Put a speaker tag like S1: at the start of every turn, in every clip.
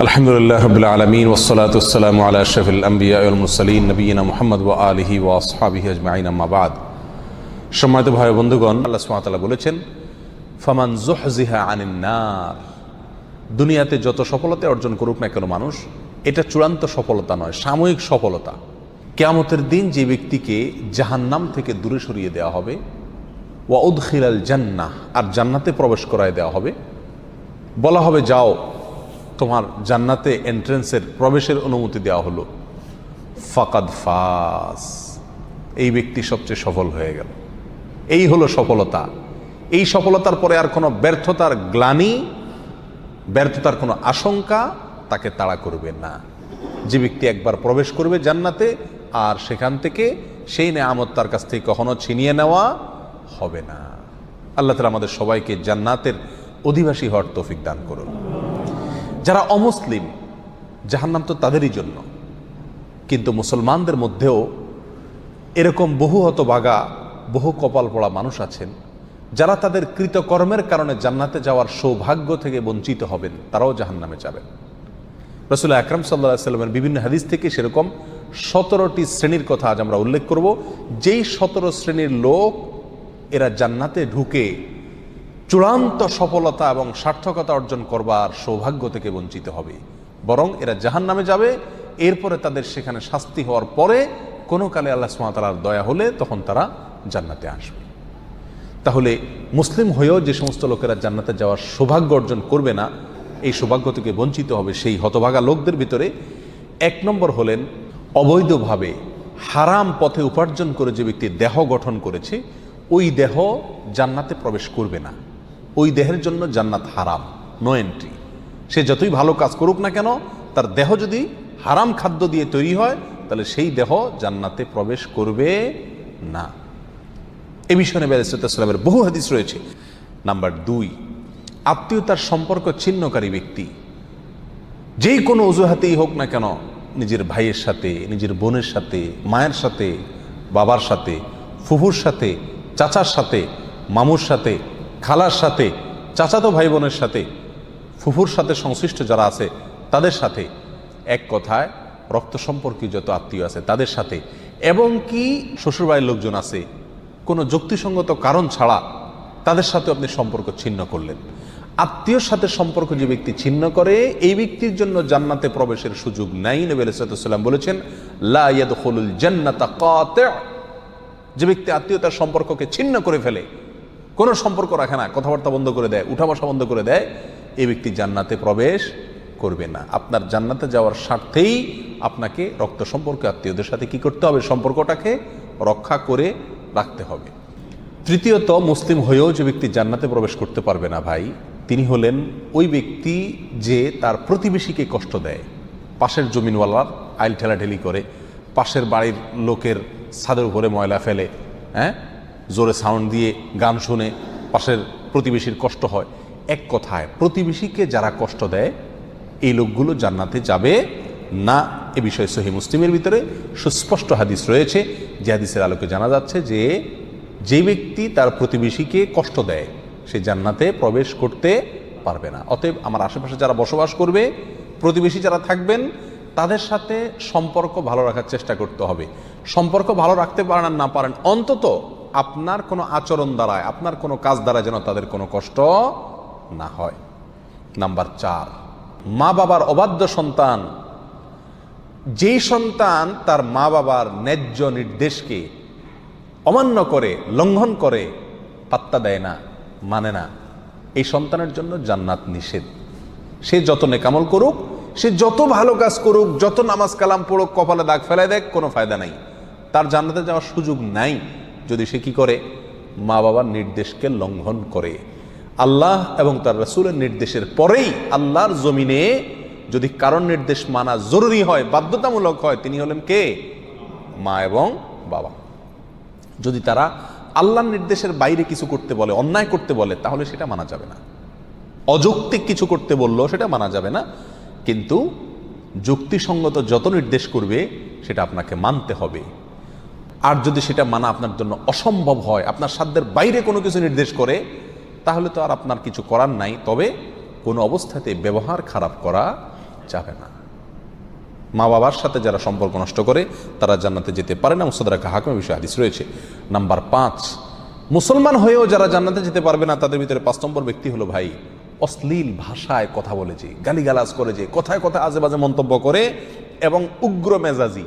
S1: আলহামদুলিল্লাহ রাব্বিল আলামিন ওয়াসসালাতু ওয়াসসালামু আলা আশরাফিল আমবিয়া ওয়াল মুরসালিন নবিয়িনা মুহাম্মদ ওয়া আলিহি ওয়া আসহাবিহি আজমাইন আম্মা বাদ। সম্মানিত ভাই বন্ধুগণ, আল্লাহ সুবহানাহু ওয়া তাআলা বলেছেন, ফামান যুহজিহা আনিন নার। দুনিয়াতে যত সফলতা অর্জন করুক না কেন মানুষ, এটা চূড়ান্ত সফলতা নয়, সাময়িক সফলতা। কিয়ামতের দিন যে ব্যক্তিকে জাহান্নাম থেকে দূরে সরিয়ে দেওয়া হবে, ওয়া উদখিলাল জান্নাহ, আর জান্নাতে প্রবেশ করায় দেওয়া হবে, বলা হবে যাও তোমার জান্নাতে এন্ট্রেন্সের প্রবেশের অনুমতি দেওয়া হলো, ফাকাদ ফাস, এই ব্যক্তি সবচেয়ে সফল হয়ে গেল। এই হলো সফলতা। এই সফলতার পরে আর কোনো ব্যর্থতার গ্লানি, ব্যর্থতার কোনো আশঙ্কা তাকে তাড়া করবে না। যে ব্যক্তি একবার প্রবেশ করবে জান্নাতে, আর সেখান থেকে সেই নেয়ামত তার কাছ থেকে কখনো ছিনিয়ে নেওয়া হবে না। আল্লাহ তাআলা আমাদের সবাইকে জান্নাতের অধিবাসী হওয়ার তৌফিক দান করুন। যারা অমুসলিম, জাহান্নাম তো তাদেরই জন্য, কিন্তু মুসলমানদের মধ্যেও এরকম বহু হতভাগা, বহু কপাল পড়া মানুষ আছেন যারা তাদের কৃতকর্মের কারণে জান্নাতে যাওয়ার সৌভাগ্য থেকে বঞ্চিত হবেন, তারাও জাহান্নামে যাবেন। রাসূল আকরাম সাল্লাল্লাহু আলাইহি ওয়াসাল্লামের বিভিন্ন হাদিস থেকে সেরকম 17টি শ্রেণীর কথা আজ আমরা উল্লেখ করব। যেই 17 শ্রেণীর লোক এরা জান্নাতে ঢুকে চূড়ান্ত সফলতা এবং সার্থকতা অর্জন করবার সৌভাগ্য থেকে বঞ্চিত হবে, বরং এরা জাহান্নামে যাবে। এরপরে তাদের সেখানে শাস্তি হওয়ার পরে কোনো কালে আল্লাহ সুবহানাহু ওয়া তাআলার দয়া হলে তখন তারা জান্নাতে আসবে। তাহলে মুসলিম হয়েও যে সমস্ত লোকেরা জান্নাতে যাওয়ার সৌভাগ্য অর্জন করবে না, এই সৌভাগ্য থেকে বঞ্চিত হবে সেই হতভাগা লোকদের ভিতরে 1 নম্বর হলেন অবৈধভাবে হারাম পথে উপার্জন করে যে ব্যক্তি দেহ গঠন করেছে, ওই দেহ জান্নাতে প্রবেশ করবে না। ওই দেহের জন্য জান্নাত হারাম, নো এন্ট্রি। সে যতই ভালো কাজ করুক না কেন, তার দেহ যদি হারাম খাদ্য দিয়ে তৈরি হয়, তাহলে সেই দেহ জান্নাতে প্রবেশ করবে না। এ বিষয়ে নবী আলাইহিস সালামের বহু হাদিস রয়েছে। নাম্বার 2, আত্মীয়তার সম্পর্ক ছিন্নকারী ব্যক্তি, যেই কোনো অজুহাতেই হোক না কেন, নিজের ভাইয়ের সাথে, নিজের বোনের সাথে, মায়ের সাথে, বাবার সাথে, ফুফুর সাথে, চাচার সাথে, মামুর সাথে, খালার সাথে, চাচাতো ভাই বোনের সাথে, ফুফুর সাথে সংশ্লিষ্ট যারা আছে তাদের সাথে, এক কথায় রক্ত সম্পর্কীয় যত আত্মীয় আছে তাদের সাথে, এবং কি শ্বশুরবাড়ির লোকজন আছে, কোনো যুক্তিসঙ্গত কারণ ছাড়া তাদের সাথে আপনি সম্পর্ক ছিন্ন করলেন। আত্মীয়র সাথে সম্পর্ক যে ব্যক্তি ছিন্ন করে, এই ব্যক্তির জন্য জান্নাতে প্রবেশের সুযোগ নাই। নবী আলাইহিস সালাম বলেছেন, লা ইয়াদখুলুল জান্নাতা কাতি'। যে ব্যক্তি আত্মীয়তার সম্পর্ককে ছিন্ন করে ফেলে, কোনো সম্পর্ক রাখে না, কথাবার্তা বন্ধ করে দেয়, উঠা বসা বন্ধ করে দেয়, এই ব্যক্তি জান্নাতে প্রবেশ করবে না। আপনার জান্নাতে যাওয়ার স্বার্থেই আপনাকে রক্ত সম্পর্ক আত্মীয়দের সাথে কি করতে হবে? সম্পর্কটাকে রক্ষা করে রাখতে হবে। তৃতীয়ত, মুসলিম হয়েও যে ব্যক্তি জান্নাতে প্রবেশ করতে পারবে না ভাই, তিনি হলেন ওই ব্যক্তি যে তার প্রতিবেশীকে কষ্ট দেয়। পাশের জমিনওয়ালার আইল ঠেলাঠেলি করে, পাশের বাড়ির লোকের ছাদের উপরে ময়লা ফেলে, জোরে সাউন্ড দিয়ে গান শুনে পাশের প্রতিবেশীর কষ্ট হয়। এক কথায় প্রতিবেশীকে যারা কষ্ট দেয়, এই লোকগুলো জান্নাতে যাবে না। এ বিষয়ে সহিহ মুসলিমের ভিতরে সুস্পষ্ট হাদিস রয়েছে, যে হাদিসের আলোকে জানা যাচ্ছে যে ব্যক্তি তার প্রতিবেশীকে কষ্ট দেয়, সে জান্নাতে প্রবেশ করতে পারবে না। অতএব আমার আশেপাশে যারা বসবাস করবে, প্রতিবেশী যারা থাকবেন, তাদের সাথে সম্পর্ক ভালো রাখার চেষ্টা করতে হবে। সম্পর্ক ভালো রাখতে পারেন আর না পারেন, অন্তত আপনার কোনো আচরণ দ্বারায়, আপনার কোনো কাজ দ্বারা যেন তাদের কোনো কষ্ট না হয়। নাম্বার 4, মা বাবার অবাধ্য সন্তান। যেই সন্তান তার মা বাবার ন্যায্য নির্দেশকে অমান্য করে, লঙ্ঘন করে, পাত্তা দেয় না, মানে না, এই সন্তানের জন্য জান্নাত নিষেধ। সে যত নেকামল করুক, সে যত ভালো কাজ করুক, যত নামাজ কালাম পড়ুক, কপালে দাগ ফেলায় দেখ, কোনো ফায়দা নাই, তার জান্নাতে যাওয়ার সুযোগ নাই যদি সে কি করে? মা বাবার নির্দেশকে লঙ্ঘন করে। আল্লাহ এবং তার রাসূলের নির্দেশের পরেই আল্লাহর জমিনে যদি কারণ নির্দেশ মানা জরুরি হয়, বাধ্যতামূলক হয়, তিনি হলেন কে? মা এবং বাবা। যদি তারা আল্লাহর নির্দেশের বাইরে কিছু করতে বলে, অন্যায় করতে বলে, তাহলে সেটা মানা যাবে না। অযৌক্তিক কিছু করতে বললেও সেটা মানা যাবে না, কিন্তু যুক্তিসঙ্গত যত নির্দেশ করবে সেটা আপনাকে মানতে হবে। আর যদি সেটা মানা আপনার জন্য অসম্ভব হয়, আপনার সাধ্যের বাইরে কোনো কিছু নির্দেশ করে, তাহলে তো আর আপনার কিছু করার নাই। তবে কোনো অবস্থাতে ব্যবহার খারাপ করা যাবে না। মা বাবার সাথে যারা সম্পর্ক নষ্ট করে তারা জান্নাতে যেতে পারে না। মুস্তাদরাক হাকিমের বিষয়ে হাদিস রয়েছে। নাম্বার 5, মুসলমান হয়েও যারা জান্নাতে যেতে পারবে না তাদের ভিতরে 5 নম্বর ব্যক্তি হলো ভাই অশ্লীল ভাষায় কথা বলে, যে গালিগালাজ করে, যে কথায় কথায় আজে বাজে মন্তব্য করে এবং উগ্র মেজাজি,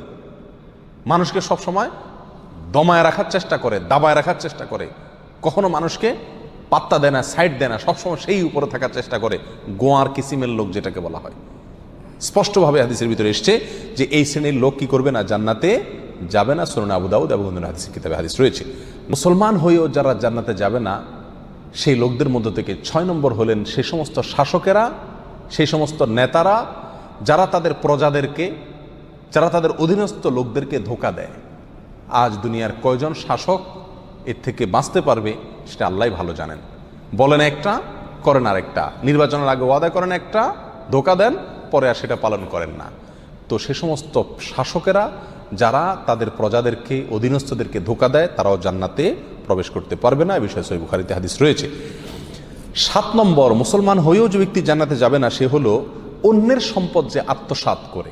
S1: মানুষকে সবসময় দমায় রাখার চেষ্টা করে, দাবায় রাখার চেষ্টা করে, কখনো মানুষকে পাত্তা দেয় না, সাইড দেয় না, সবসময় সেই উপরে থাকার চেষ্টা করে, গোয়ার কিসিমের লোক যেটাকে বলা হয়। স্পষ্টভাবে হাদিসের ভিতরে এসছে যে এই শ্রেণীর লোক কি করবে না, জান্নাতে যাবে না। সুনান আবু দাউদ এবং অন্যান্য হাদিসের কিতাবে হাদিস রয়েছে। মুসলমান হয়েও যারা জান্নাতে যাবে না সেই লোকদের মধ্য থেকে 6 নম্বর হলেন সেই সমস্ত শাসকেরা, সেই সমস্ত নেতারা যারা তাদের প্রজাদেরকে, যারা তাদের অধীনস্থ লোকদেরকে ধোঁকা দেয়। আজ দুনিয়ার কয়জন শাসক এর থেকে বাঁচতে পারবে সেটা আল্লাহই ভালো জানেন। বলেন একটা, করেন আরেকটা, নির্বাচনের আগে ওয়াদা করেন একটা, ধোঁকা দেন, পরে আর সেটা পালন করেন না। তো সে সমস্ত শাসকেরা যারা তাদের প্রজাদেরকে, অধীনস্থদেরকে ধোঁকা দেয় তারাও জান্নাতে প্রবেশ করতে পারবে না। এ বিষয়ে সহিহ বুখারীতে হাদিস রয়েছে। 7 নম্বর, মুসলমান হয়েও যে ব্যক্তি জান্নাতে যাবে না সে হলো অন্যের সম্পদ যে আত্মসাৎ করে।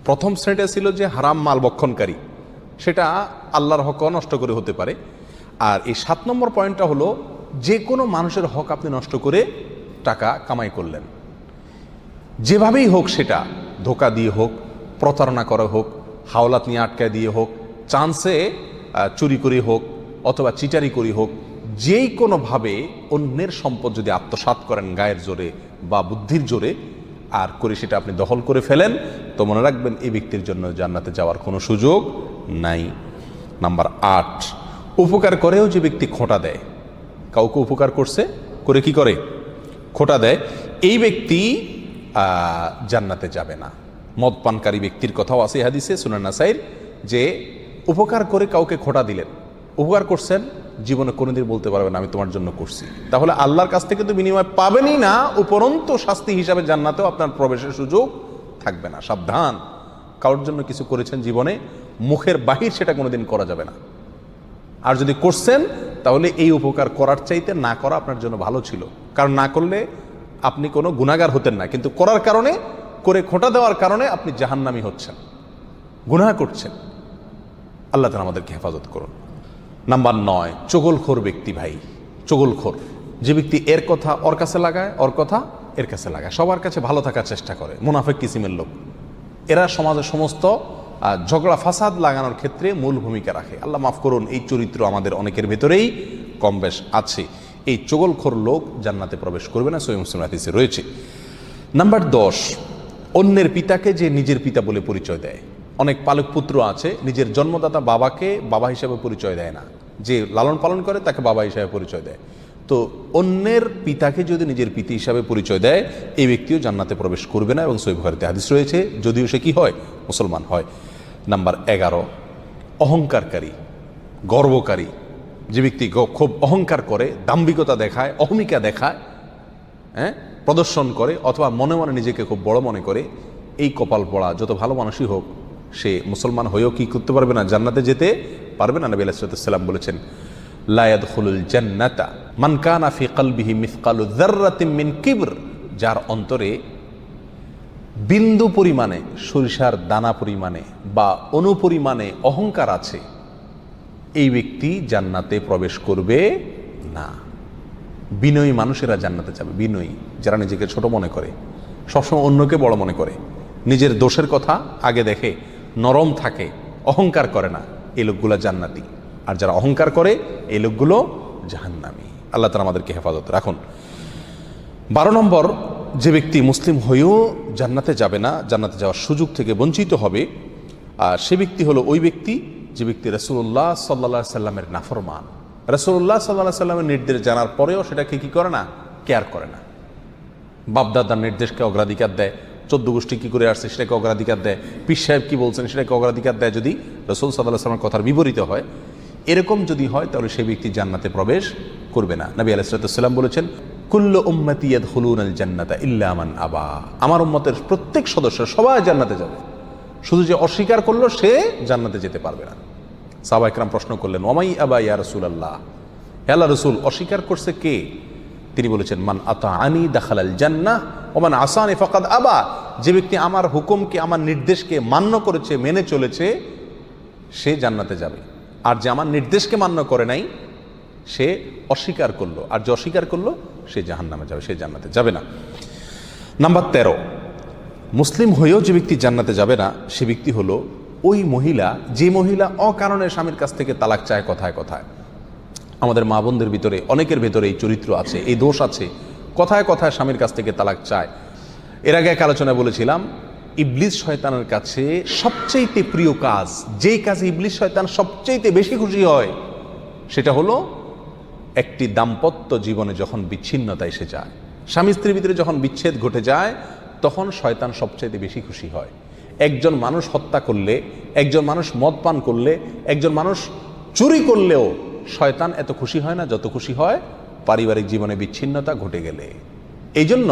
S1: প্রথম শ্রেণীটা ছিল যে হারাম মাল ভক্ষণকারী, সেটা আল্লাহর হক নষ্ট করে হতে পারে। আর এই 7 নম্বর পয়েন্টটা হলো যে কোনো মানুষের হক আপনি নষ্ট করে টাকা কামাই করলেন, যেভাবেই হোক, সেটা ধোঁকা দিয়ে হোক, প্রতারণা করা হোক, হাওলাত নিয়ে আটকায় দিয়ে হোক, চান্সে চুরি করে হোক, অথবা চিটারি করে হোক, যেই কোনোভাবে অন্যের সম্পদ যদি আত্মসাৎ করেন গায়ের জোরে বা বুদ্ধির জোরে আর করে সেটা আপনি দখল করে ফেলেন, তো মনে রাখবেন এই ব্যক্তির জন্য জান্নাতে যাওয়ার কোনো সুযোগ নাই। নাম্বার 8, উপকার করেও যে ব্যক্তি খোঁটা দেয়, কাউকে উপকার করছে, করে কি করে, খোঁটা দেয়, এই ব্যক্তি জান্নাতে যাবে না। মদ পানকারী ব্যক্তির কথাও আছে হাদিসে সুনান নাসাইর, যে উপকার করে কাউকে খোঁটা দিলেন, উপকার করছেন, জীবনে কোনোদিন বলতে পারবেন আমি তোমার জন্য করছি, তাহলে আল্লাহর কাছ থেকে তো বিনিময় পাবেনই না, উপরন্ত শাস্তি হিসাবে জান্নাতেও আপনার প্রবেশের সুযোগ থাকবে না। সাবধান, কারোর জন্য কিছু করেছেন জীবনে, মুখের বাহির সেটা কোনোদিন করা যাবে না। আর যদি করছেন তাহলে এই উপকার করার চাইতে না করা আপনার জন্য ভালো ছিল, কারণ না করলে আপনি কোনো গুনাহগার হতেন না, কিন্তু করার কারণে, করে খোঁটা দেওয়ার কারণে আপনি জাহান্নামী হচ্ছেন, গুনাহ করছেন। আল্লাহ তাআলা আমাদেরকে হেফাজত করুন। নাম্বার 9, চগলখোর ব্যক্তি ভাই, চগলখোর যে ব্যক্তি এর কথা ওর কাছে লাগায়, ওর কথা এর কাছে লাগায়, সবার কাছে ভালো থাকার চেষ্টা করে, মুনাফিক কিসিমের লোক। এরা সমাজের সমস্ত ঝগড়া ফাসাদ লাগানোর ক্ষেত্রে মূল ভূমিকা রাখে। আল্লাহ মাফ করুন, এই চরিত্র আমাদের অনেকের ভেতরেই কম বেশ আছে। এই চগলখোর লোক জান্নাতে প্রবেশ করবে না, সহিহ মুসলিম হাদিসে রয়েছে। নাম্বার 10, অন্যের পিতাকে যে নিজের পিতা বলে পরিচয় দেয়। অনেক পালক পুত্র আছে নিজের জন্মদাতা বাবাকে বাবা হিসাবে পরিচয় দেয় না, যে লালন পালন করে তাকে বাবা হিসাবে পরিচয় দেয়। তো অন্যের পিতাকে যদি নিজের পিতা হিসাবে পরিচয় দেয় এই ব্যক্তিও জান্নাতে প্রবেশ করবে না, এবং সহিহ বুখারীতে হাদিস রয়েছে, যদিও সে কি হয়, মুসলমান হয়। নাম্বার 11, অহংকারকারী, গর্বকারী যে ব্যক্তি খুব অহংকার করে, দাম্ভিকতা দেখায়, অহমিকা দেখায়, প্রদর্শন করে, অথবা মনে মনে নিজেকে খুব বড় মনে করে, এই কপাল পড়া যত ভালো মানুষই হোক সে মুসলমান হয়েও কি করতে পারবে না, জান্নাতে যেতে পারবে না। নবী আলাইহিস সালাম বলেছেন, লা ইয়াদখুলুল জান্নাতা মান কানা ফি কলবিহি মিসকালু যাররাতিন মিন কিবর, যার অন্তরে বিন্দু পরিমাণে, সরিষার দানা পরিমাণে বা অনুপরিমাণে অহংকার আছে, এই ব্যক্তি জান্নাতে প্রবেশ করবে না। বিনয়ী মানুষেরা জান্নাতে যাবে, বিনয়ী যারা নিজেকে ছোট মনে করে, সবসময় অন্যকে বড় মনে করে, নিজের দোষের কথা আগে দেখে, নরম থাকে, অহংকার করে না, এই লোকগুলো জান্নাতি। আর যারা অহংকার করে এই লোকগুলো জাহান্নামী। আল্লাহ তাআলা আমাদেরকে হেফাজত রাখুন। 12 নম্বর, যে ব্যক্তি মুসলিম হয়েও জান্নাতে যাবে না, জান্নাতে যাওয়ার সুযোগ থেকে বঞ্চিত হবে, আর সে ব্যক্তি হলো ওই ব্যক্তি যে ব্যক্তি রাসূলুল্লাহ সাল্লাল্লাহু আলাইহি সাল্লামের নাফরমান। রাসূলুল্লাহ সাল্লাল্লাহু আলাইহি সাল্লামের নির্দেশ জানার পরেও সেটাকে কি করে না, কেয়ার করে না। বাপদাদার নির্দেশকে অগ্রাধিকার দেয়, 14 গোষ্ঠী কী করে আসছে সেটাকে অগ্রাধিকার দেয়, পীর সাহেব কী বলছেন সেটাকে অগ্রাধিকার দেয়, যদি রাসূল সাল্লাল্লাহু আলাইহি সাল্লামের কথার বিপরীত হয়, এরকম যদি হয় তাহলে সেই ব্যক্তি জান্নাতে প্রবেশ করবে না। নবী আলাইহিস সালাম বলেছেন, কুল্লু উম্মতি ইয়াদখুলুনাল জান্নাতা ইল্লা মান আবা, আমার উম্মতের প্রত্যেক সদস্য সবাই জান্নাতে যাবে, শুধু যে অস্বীকার করলো সে জান্নাতে যেতে পারবে না। সাহাবা ইকরাম প্রশ্ন করলেন, ওয়ামাই আবা ইয়া রাসূলুল্লাহ, হে আল্লাহর রাসূল অস্বীকার করছে কে? তিনি বলেছেন, মান আতাআনি দাখালাল জান্নাহ ওমান আসানি ফাকাদ আবা, যে ব্যক্তি আমার হুকুমকে আমার নির্দেশকে মান্য করেছে মেনে চলেছে সে জান্নাতে যাবে, আর যে আমার নির্দেশকে মান্য করে নাই সে অস্বীকার করলো, আর যে অস্বীকার করলো সে জাহান্নামে যাবে, সে জান্নাতে যাবে না। নাম্বার 13, মুসলিম হয়েও যে ব্যক্তি জান্নাতে যাবে না সে ব্যক্তি হলো ওই মহিলা যে মহিলা অকারণে স্বামীর কাছ থেকে তালাক চায় কথায় কথায়। আমাদের মা বোনদের ভিতরে অনেকের ভেতরে এই চরিত্র আছে, এই দোষ আছে, কথায় কথায় স্বামীর কাছ থেকে তালাক চায়। এর আগে এক আলোচনায় বলেছিলাম ইবলিস শয়তানের কাছে সবচেয়ে প্রিয় কাজ, যেই কাজে ইবলিস শয়তান সবচেয়ে বেশি খুশি হয় সেটা হলো একটি দাম্পত্য জীবনে যখন বিচ্ছিন্নতা এসে যায়, স্বামী স্ত্রীর ভিতরে যখন বিচ্ছেদ ঘটে যায় তখন শয়তান সবচেয়ে বেশি খুশি হয়। একজন মানুষ হত্যা করলে, একজন মানুষ মদ পান করলে, একজন মানুষ চুরি করলেও শয়তান এত খুশি হয় না যত খুশি হয় পারিবারিক জীবনে বিচ্ছিন্নতা ঘটে গেলে। এই জন্য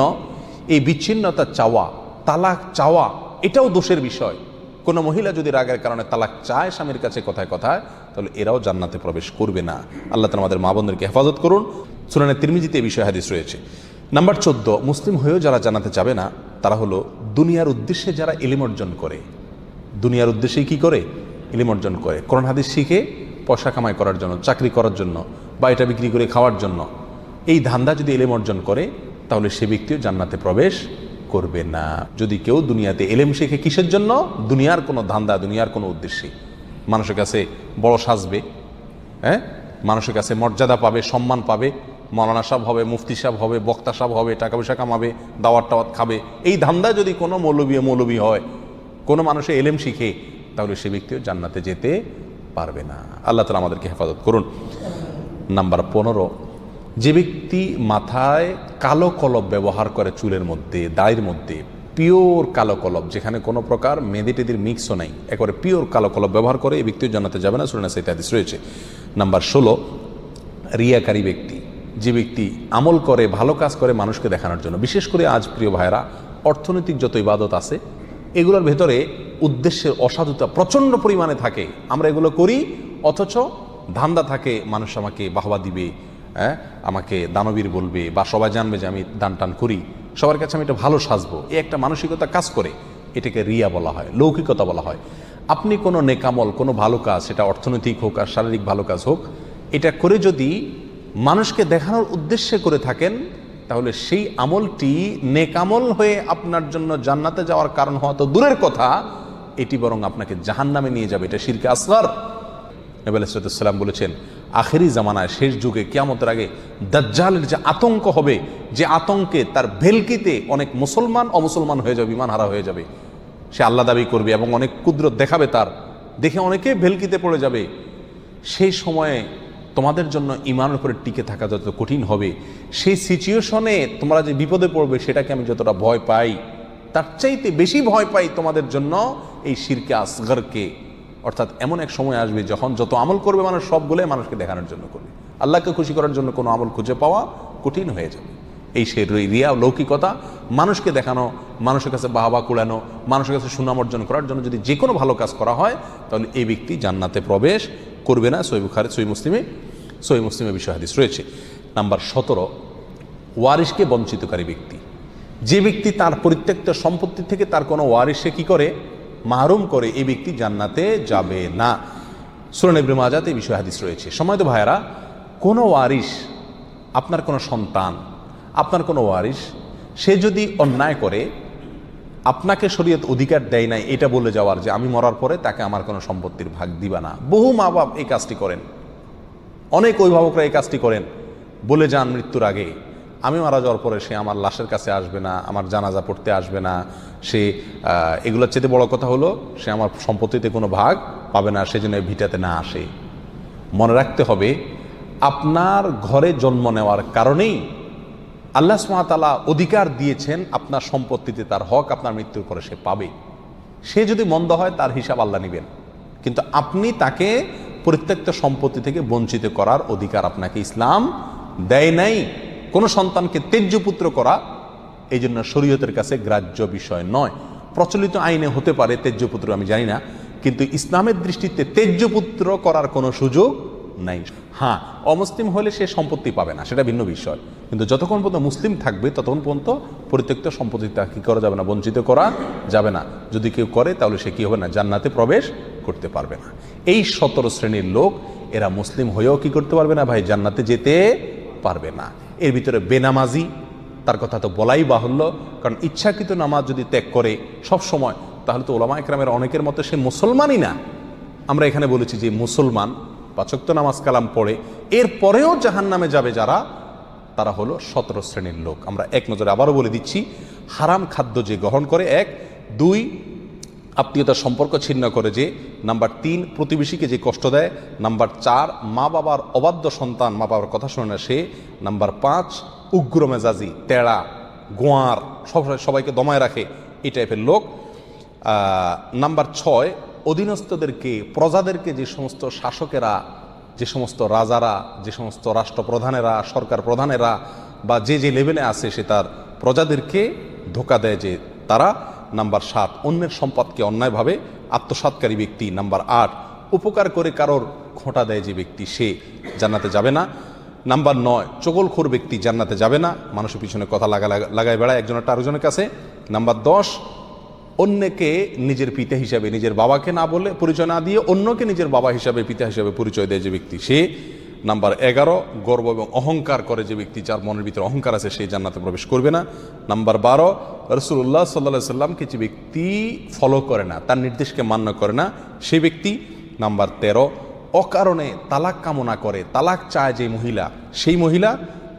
S1: এই বিচ্ছিন্নতা চাওয়া, তালাক চাওয়া এটাও দোষের বিষয়। কোনো মহিলা যদি রাগের কারণে তালাক চায় স্বামীর কাছে কথায় কথায়, তাহলে এরাও জান্নাতে প্রবেশ করবে না। আল্লাহ তাআলা আমাদের মা বোনদেরকে হেফাজত করুন। সুনানে তিরমিজিতে এই বিষয়ে হাদিস রয়েছে। নাম্বার 14, মুসলিম হয়েও যারা জান্নাতে যাবে না তারা হলো দুনিয়ার উদ্দেশ্যে যারা ইলম অর্জন করে। দুনিয়ার উদ্দেশ্যেই কি করে? ইলম অর্জন করে। কোরআন হাদিস শিখে পয়সা কামাই করার জন্য, চাকরি করার জন্য, বা এটা বিক্রি করে খাওয়ার জন্য, এই ধান্দা যদি ইলম অর্জন করে তাহলে সে ব্যক্তিও জান্নাতে প্রবেশ করবে না। যদি কেউ দুনিয়াতে ইলম শিখে কিসের জন্য? দুনিয়ার কোনো ধান্দা, দুনিয়ার কোনো উদ্দেশ্যে, মানুষের কাছে বড় সাজবে, হ্যাঁ, মানুষের কাছে মর্যাদা পাবে, সম্মান পাবে, মৌলানা সাহেব হবে, মুফতি সাহেব হবে, বক্তা সাহেব হবে, টাকা পয়সা কামাবে, দাওয়াত টাওয়াত খাবে, এই ধান্দায় যদি কোনো মৌলবী হয়, কোনো মানুষে এলেম শিখে, তাহলে সে ব্যক্তিও জান্নাতে যেতে পারবে না। আল্লাহ তাআলা আমাদেরকে হেফাজত করুন। নাম্বার 15, যে ব্যক্তি মাথায় কালো কলব ব্যবহার করে, চুলের মধ্যে, দাড়ির মধ্যে পিওর কালো কলব, যেখানে কোনো প্রকার মেহেদি টেদির মিক্সও নাই, একেবারে পিওর কালো কলব ব্যবহার করে, এই ব্যক্তিও জান্নাতে যাবে না। সূরা নিসাতে হাদিস রয়েছে। নাম্বার 16, রিয়াকারী ব্যক্তি, যে ব্যক্তি আমল করে, ভালো কাজ করে মানুষকে দেখানোর জন্য। বিশেষ করে আজ প্রিয় ভাইরা, অর্থনৈতিক যত ইবাদত আছে এগুলোর ভেতরে উদ্দেশ্যের অসাধুতা প্রচণ্ড পরিমাণে থাকে। আমরা এগুলো করি অথচ ধান্দা থাকে মানুষ আমাকে বাহবা দিবে, হ্যাঁ, আমাকে দানবীর বলবে, বা সবাই জানবে যে আমি দান টান করি, সবার কাছে আমি এটা ভালো সাজবো, এই একটা মানসিকতা কাজ করে। এটাকে রিয়া বলা হয়, লৌকিকতা বলা হয়। আপনি কোনো নেকামল, কোনো ভালো কাজ, সেটা অর্থনৈতিক হোক আর শারীরিক ভালো কাজ হোক, এটা করে যদি মানুষকে দেখানোর উদ্দেশ্যে করে থাকেন তাহলে সেই আমলটি নেকামল হয়ে আপনার জন্য জান্নাতে যাওয়ার কারণ হওয়া তো দূরের কথা, এটি বরং আপনাকে জাহান্নামে নিয়ে যাবে। এটা শিরকে আসগর। নবী আলাইহিস সালাম বলেছেন আখেরি জামানায়, শেষ যুগে, কিয়ামতের আগে দাজ্জালের যে আতঙ্ক হবে, যে আতঙ্কে তার ভেলকিতে অনেক মুসলমান অমুসলমান হয়ে যাবে, ঈমান হারা হয়ে যাবে। সে আল্লাহ দাবি করবে এবং অনেক কুদরত দেখাবে তার, দেখে অনেকে ভেলকিতে পড়ে যাবে। সেই সময়ে তোমাদের জন্য ঈমানের উপরে টিকে থাকা যত কঠিন হবে, সেই সিচুয়েশনে তোমরা যে বিপদে পড়বে সেটাকে আমি যতটা ভয় পাই, তার চাইতে বেশি ভয় পাই তোমাদের জন্য এই শিরকে আসগরকে। অর্থাৎ এমন এক সময় আসবে যখন যত আমল করবে মানুষ সবগুলো মানুষকে দেখানোর জন্য করবে, আল্লাহকে খুশি করার জন্য কোনো আমল খুঁজে পাওয়া কঠিন হয়ে যাবে। এই সেই রিয়া, লৌকিকতা, মানুষকে দেখানো, মানুষের কাছে বাহবা কুড়ানো, মানুষের কাছে সুনাম অর্জন করার জন্য যদি যে কোনো ভালো কাজ করা হয় তাহলে এই ব্যক্তি জান্নাতে প্রবেশ করবে না। সহিহ বুখারী, সহিহ মুসলিমে বিষয় হাদিস রয়েছে। নাম্বার 17, ওয়ারিশকে বঞ্চিতকারী ব্যক্তি, যে ব্যক্তি তার পরিত্যক্ত সম্পত্তি থেকে তার কোনো ওয়ারিশকে কি করে? মাহরুম করে, এই ব্যক্তি জান্নাতে যাবে না। সুনান ইবনে মাজাতে এই বিষয় হাদিস রয়েছে। সম্মানিত ভাইয়েরা, কোনো ওয়ারিশ, আপনার কোনো সন্তান, আপনার কোনো ওয়ারিশ, সে যদি অন্যায় করে, আপনাকে শরীয়ত অধিকার দেয় নাই এটা বলে যাওয়ার যে আমি মরার পরে তাকে আমার কোনো সম্পত্তির ভাগ দিবা না। বহু মা বাপ এই কাজটি করেন, অনেক অভিভাবকরা এই কাজটি করেন, বলে যান মৃত্যুর আগে আমি মারা যাওয়ার পরে সে আমার লাশের কাছে আসবে না, আমার জানাজা পড়তে আসবে না, সে এগুলোর চেয়ে বড় কথা হলো সে আমার সম্পত্তিতে কোনো ভাগ পাবে না, সেজন্য ভিটাতে না আসে। মনে রাখতে হবে, আপনার ঘরে জন্ম নেওয়ার কারণেই আল্লাহ সুবহানাহু ওয়া তাআলা অধিকার দিয়েছেন আপনার সম্পত্তিতে তার হক আপনার মৃত্যুর পরে সে পাবে। সে যদি মন্দ হয় তার হিসাব আল্লাহ নেবেন, কিন্তু আপনি তাকে পরিত্যক্ত সম্পত্তি থেকে বঞ্চিত করার অধিকার আপনাকে ইসলাম দেয় নাই। কোনো সন্তানকে তেজ্য পুত্র করা এই জন্য শরীয়তের কাছে গ্রাহ্য বিষয় নয়। প্রচলিত আইনে হতে পারে তেজ্য পুত্র, আমি জানি না, কিন্তু ইসলামের দৃষ্টিতে তেজ্য পুত্র করার কোনো সুযোগ নাই। হ্যাঁ, অমুসলিম হলে সে সম্পত্তি পাবে না, সেটা ভিন্ন বিষয়, কিন্তু যতক্ষণ পর্যন্ত মুসলিম থাকবে ততক্ষণ পর্যন্ত পরিত্যক্ত সম্পত্তি তা কী করা যাবে না, বঞ্চিত করা যাবে না। যদি কেউ করে তাহলে সে কী হবে না, জান্নাতে প্রবেশ করতে পারবে না। এই 17 শ্রেণীর লোক, এরা মুসলিম হয়েও কি করতে পারবে না ভাই, জান্নাতে যেতে পারবে না। এর ভিতরে বেনামাজি, তার কথা তো বলাই বাহুল্য, কারণ ইচ্ছাকৃত নামাজ যদি ত্যাগ করে সব সময়, তাহলে তো ওলামা একরামের অনেকের মতো সে মুসলমানই না। আমরা এখানে বলেছি যে মুসলমান 5 ওয়াক্ত নামাজ কালাম পড়ে এরপরেও জাহান্নামে যাবে যারা, তারা হলো 17 শ্রেণীর লোক। আমরা এক নজরে আবারও বলে দিচ্ছি, হারাম খাদ্য যে গ্রহণ করে, 1, 2 আত্মীয়তার সম্পর্ক ছিন্ন করে যে, নাম্বার 3 প্রতিবেশীকে যে কষ্ট দেয়, নাম্বার 4 মা বাবার অবাধ্য সন্তান, মা বাবার কথা শোনে না সে, নাম্বার 5 উগ্র মেজাজি, তেড়া, গোয়ার, সবাইকে দমায় রাখে, এই টাইপের লোক। নাম্বার 6 অধীনস্থদেরকে, প্রজাদেরকে, যে সমস্ত শাসকেরা, যে সমস্ত রাজারা, যে সমস্ত রাষ্ট্রপ্রধানেরা, সরকার প্রধানেরা বা যে যে লেভেলে আছে সে তার প্রজাদেরকে ধোঁকা দেয় যে তারা। নাম্বার 7 অন্যের সম্পদকে অন্যায়ভাবে আত্মসাৎকারী ব্যক্তি। নাম্বার 8 উপকার করে কারোর খোঁটা দেয় যে ব্যক্তি, সে জান্নাতে যাবে না। নাম্বার 9 চগলখোর ব্যক্তি জান্নাতে যাবে না, মানুষের পিছনে কথা লাগায় বেড়ায় একজনের আরেকজনের কাছে। নাম্বার 10 অন্যকে নিজের পিতা হিসাবে, নিজের বাবাকে না বলে, পরিচয় না দিয়ে অন্যকে নিজের বাবা হিসাবে, পিতা হিসাবে পরিচয় দেয় যে ব্যক্তি, সে। নাম্বার 11 গর্ব এবং অহংকার করে যে ব্যক্তি, যার মনের ভিতরে অহংকার আছে, সেই জান্নাতে প্রবেশ করবে না। নাম্বার 12 রাসূলুল্লাহ সাল্লাল্লাহু আলাইহি সাল্লামকে যে ব্যক্তি ফলো করে না, তার নির্দেশকে মান্য করে না, সেই ব্যক্তি। নাম্বার 13 অকারণে তালাক কামনা করে, তালাক চায় যে মহিলা, সেই মহিলা।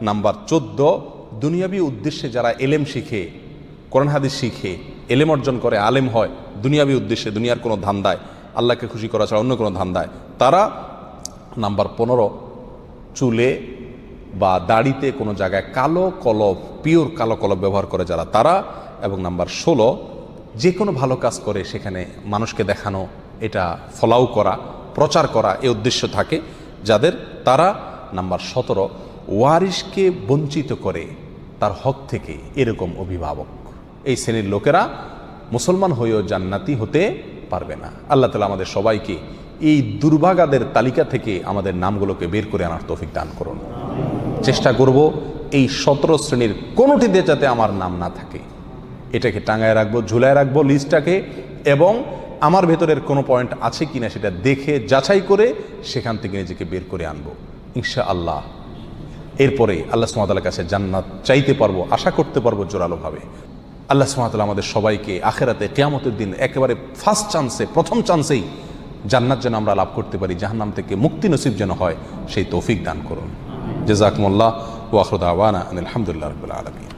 S1: নাম্বার 14 দুনিয়াবি উদ্দেশ্যে যারা এলেম শিখে, কোরআন হাদিস শিখে, এলেম অর্জন করে, আলেম হয় দুনিয়াবি উদ্দেশ্যে, দুনিয়ার কোনো ধান্দায়, আল্লাহকে খুশি করা ছাড়া অন্য কোনো ধান্দায়, তারা। নাম্বার 15 চুলে বা দাড়িতে কোনো জায়গায় কালো কলব, পিওর কালো কলব ব্যবহার করে যারা, তারা। এবং নাম্বার 16 যে কোনো ভালো কাজ করে সেখানে মানুষকে দেখানো, এটা ফলাও করা, প্রচার করা, এই উদ্দেশ্য থাকে যাদের, তারা। নাম্বার 17 ওয়ারিশকে বঞ্চিত করে তার হক থেকে, এরকম অভিভাবক। এই শ্রেণীর লোকেরা মুসলমান হয়েও জান্নাতি হতে পারবে না। আল্লাহ তাআলা আমাদের সবাইকে এই দুর্ভাগাদের তালিকা থেকে আমাদের নামগুলোকে বের করে আনার তৌফিক দান করুন। চেষ্টা করব এই 17 শ্রেণীর কোনোটিতে যাতে আমার নাম না থাকে, এটাকে টাঙায় রাখবো, ঝুলায় রাখবো লিস্টটাকে, এবং আমার ভেতরের কোনো পয়েন্ট আছে কিনা সেটা দেখে যাচাই করে সেখান থেকে নিজেকে বের করে আনবো ইনশাআল্লাহ। এরপরে আল্লাহ সুবহানাহু ওয়া তাআলার কাছে জান্নাত চাইতে পারবো, আশা করতে পারবো জোরালোভাবে। আল্লাহ সুবহানাহু ওয়া তাআলা আমাদের সবাইকে আখিরাতে কিয়ামতের দিন একেবারে ফার্স্ট চান্সে, প্রথম চান্সেই জান্নাত যেন আমরা লাভ করতে পারি, জাহান্নাম থেকে মুক্তি নসিব যেন হয়, সেই তৌফিক দান করুন। জাযাকুমুল্লাহ ওয়া আখিরু দাওয়ানা আলহামদুলিল্লাহি রাব্বিল আলামিন।